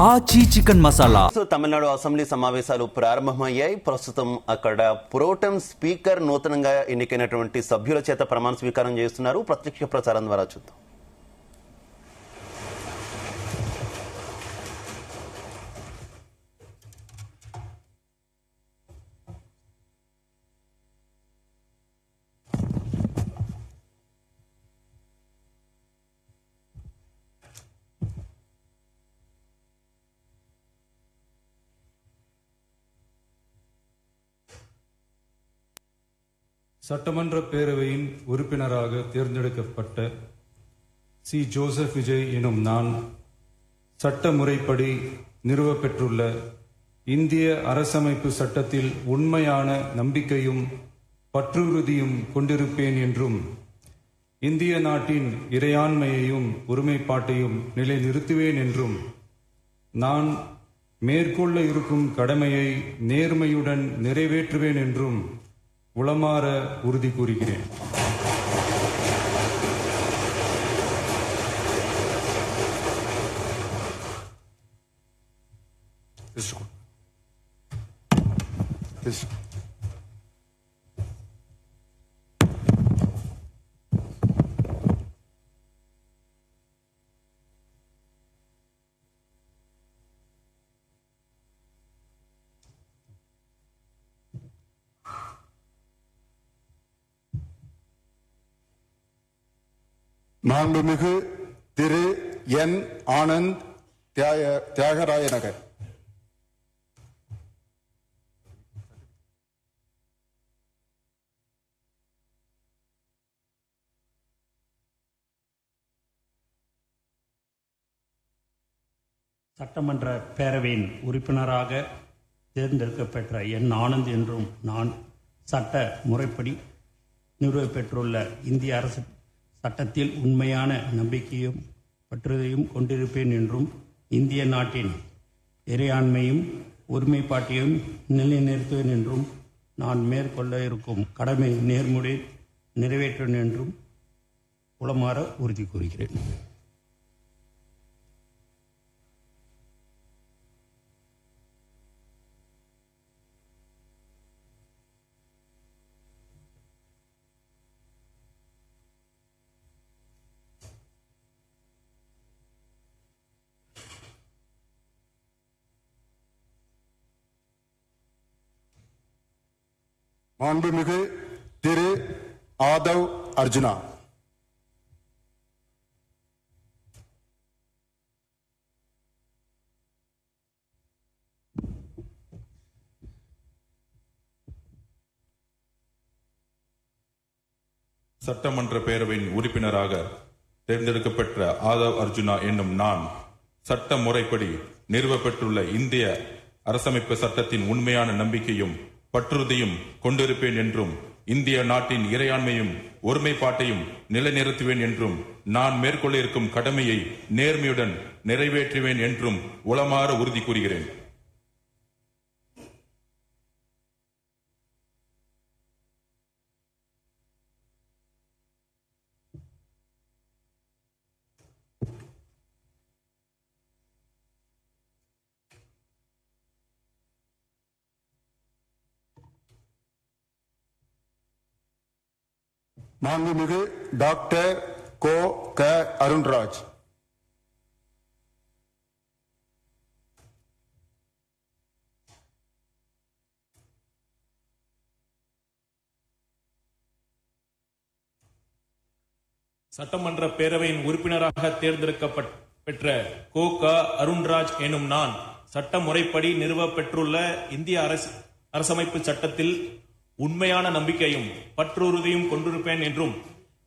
ఆచి chicken masala. Tamil Nadu assembly సమావేశాలు ప్రారంభమయ్యాయి. ప్రస్తుతం అక్కడ ప్రోటెం స్పీకర్ నూతనంగా ఎన్నికైనటువంటి సభ్యుల చేత ప్రమాణ స్వీకారం చేస్తున్నారు. ప్రత్యక్ష ప్రచారం ద్వారా చూద్దాం. சட்டமன்ற பேரவையின் உறுப்பினராக தேர்ந்தெடுக்கப்பட்ட சி. ஜோசப் விஜய் எனும் நான் சட்ட முறைப்படி நிறுவப்பெற்றுள்ள இந்திய அரசமைப்பு சட்டத்தில் உண்மையான நம்பிக்கையும் பற்றுறுதியும் கொண்டிருப்பேன் என்றும் இந்திய நாட்டின் இறையாண்மையையும் ஒருமைப்பாட்டையும் நிலைநிறுத்துவேன் என்றும் நான் மேற்கொள்ள இருக்கும் கடமையை நேர்மையுடன் நிறைவேற்றுவேன் என்றும் உளமாற உறுதி கூறுகிறேன். மாண்புமிகு திரு என். ஆனந்த் தியாகராய நகர். சட்டமன்ற பேரவையின் உறுப்பினராக தேர்ந்தெடுக்கப்பெற்ற என். ஆனந்த் என்றும் நான் சட்ட முறைப்படி நிறுவப்பெற்றுள்ள இந்திய அரசு சட்டத்தில் உண்மையான நம்பிக்கையும் பற்றுதையும் கொண்டிருப்பேன் என்றும் இந்திய நாட்டின் இறையாண்மையும் ஒருமைப்பாட்டையும் நிலைநிறுத்துவேன் என்றும் நான் மேற்கொள்ள இருக்கும் கடமை நேர்முறை நிறைவேற்றுவேன் என்றும் உளமாற உறுதி கூறுகிறேன். மாண்புமிகு திரு ஆதவ் அர்ஜுனா. சட்டமன்ற பேரவையின் உறுப்பினராக தேர்ந்தெடுக்கப்பட்ட ஆதவ் அர்ஜுனா என்னும் நான் சட்ட முறைப்படி நிறுவப்பெற்றுள்ள இந்திய அரசமைப்பு சட்டத்தின் உண்மையான நம்பிக்கையும் பற்றுறுதியும் கொண்டிருப்பேன் என்றும் இந்திய நாட்டின் இறையாண்மையும் ஒருமைப்பாட்டையும் நிலைநிறுத்துவேன் என்றும் நான் மேற்கொள்ள இருக்கும் கடமையை நேர்மையுடன் நிறைவேற்றுவேன் என்றும் உளமாற உறுதி கூறுகிறேன். மாண்புமிகு டாக்டர் கோ. க. அருண்ராஜ். சட்டமன்ற பேரவையின் உறுப்பினராக தேர்ந்தெடுக்கப்பெற்ற கோ. க. அருண்ராஜ் எனும் நான் சட்ட முறைப்படி நிறுவப்பெற்றுள்ள இந்திய அரசமைப்பு சட்டத்தில் உண்மையான நம்பிக்கையும் பற்றுறுதியும் கொண்டிருப்பேன் என்றும்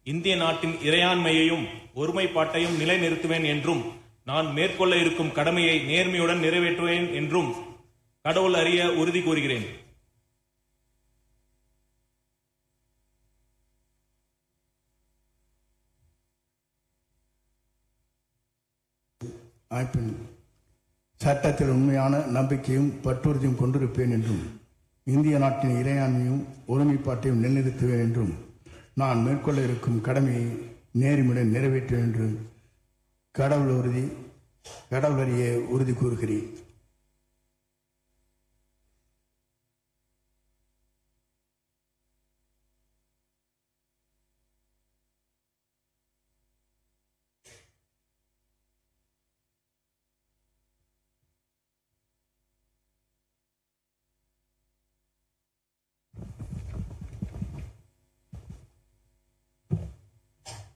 இந்திய நாட்டின் இறையாண்மையையும் ஒருமைப்பாட்டையும் நிலைநிறுத்துவேன் என்றும் நான் மேற்கொள்ள இருக்கும் கடமையை நேர்மையுடன் நிறைவேற்றுவேன் என்றும் கடவுள் அறிய உறுதி கூறுகிறேன். சட்டத்தில் உண்மையான நம்பிக்கையும் பற்றுறுதியும் கொண்டிருப்பேன் என்றும் இந்திய நாட்டின் இறையாண்மையும் ஒருமைப்பாட்டையும் நிலைநிறுத்துவேன் என்றும் நான் மேற்கொள்ள இருக்கும் கடமையை நேர்மையுடன் நிறைவேற்றுவேன் என்று கடவுளறிய உறுதி கூறுகிறேன்.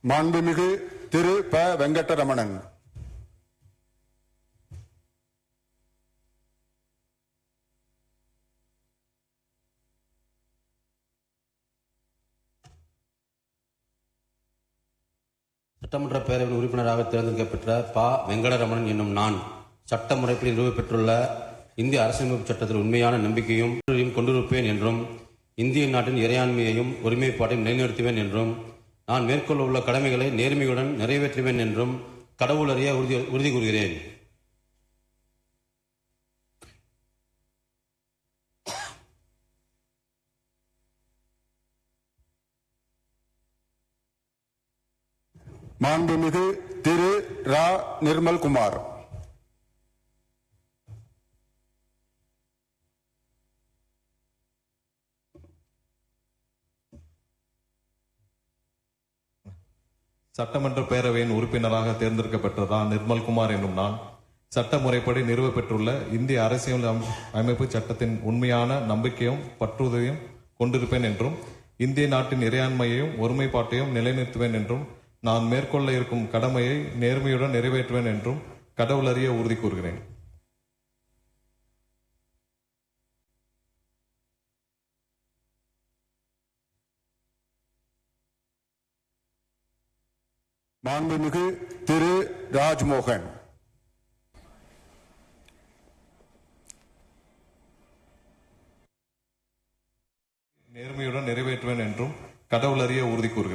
மாண்புமிகு திரு ப வெங்கடரமணன். சட்டமன்ற பேரவையின் உறுப்பினராக தேர்ந்தெடுக்கப்பெற்ற ப வெங்கடரமணன் என்னும் நான் சட்ட முறைப்படி நிறுவப்பெற்றுள்ள இந்திய அரசியலமைப்பு சட்டத்தில் உண்மையான நம்பிக்கையும் கொண்டிருப்பேன் என்றும் இந்திய நாட்டின் இறையாண்மையையும் ஒருமைப்பாட்டையும் நிலைநிறுத்துவேன் என்றும் நான் மேற்கொள்ள உள்ள கடமைகளை நேர்மையுடன் நிறைவேற்றுவேன் என்றும் கடவுளறிய உறுதி கூறுகிறேன். மாண்புமிகு திரு ரா நிர்மல்குமார். சட்டமன்ற பேரவையின் உறுப்பினராக தேர்ந்தெடுக்கப்பட்ட நிர்மல்குமார் என்னும் நான் சட்ட முறைப்படி நிறுவப்பெற்றுள்ள இந்திய அரசியல் அமைப்பு சட்டத்தின் உண்மையான நம்பிக்கையும் பற்றுதலையும் கொண்டிருப்பேன் என்றும் இந்திய நாட்டின் இறையாண்மையையும் ஒருமைப்பாட்டையும் நிலைநிறுத்துவேன் என்றும் நான் மேற்கொள்ள இருக்கும் கடமையை நேர்மையுடன் நிறைவேற்றுவேன் என்றும் கடவுளறிய உறுதி கூறுகிறேன். மாண்புமிகு திரு ராஜ்மோகன். நேர்மையுடன் நிறைவேற்றுவேன் என்றும் கடவுளறிய உறுதி கூறுகிறேன்.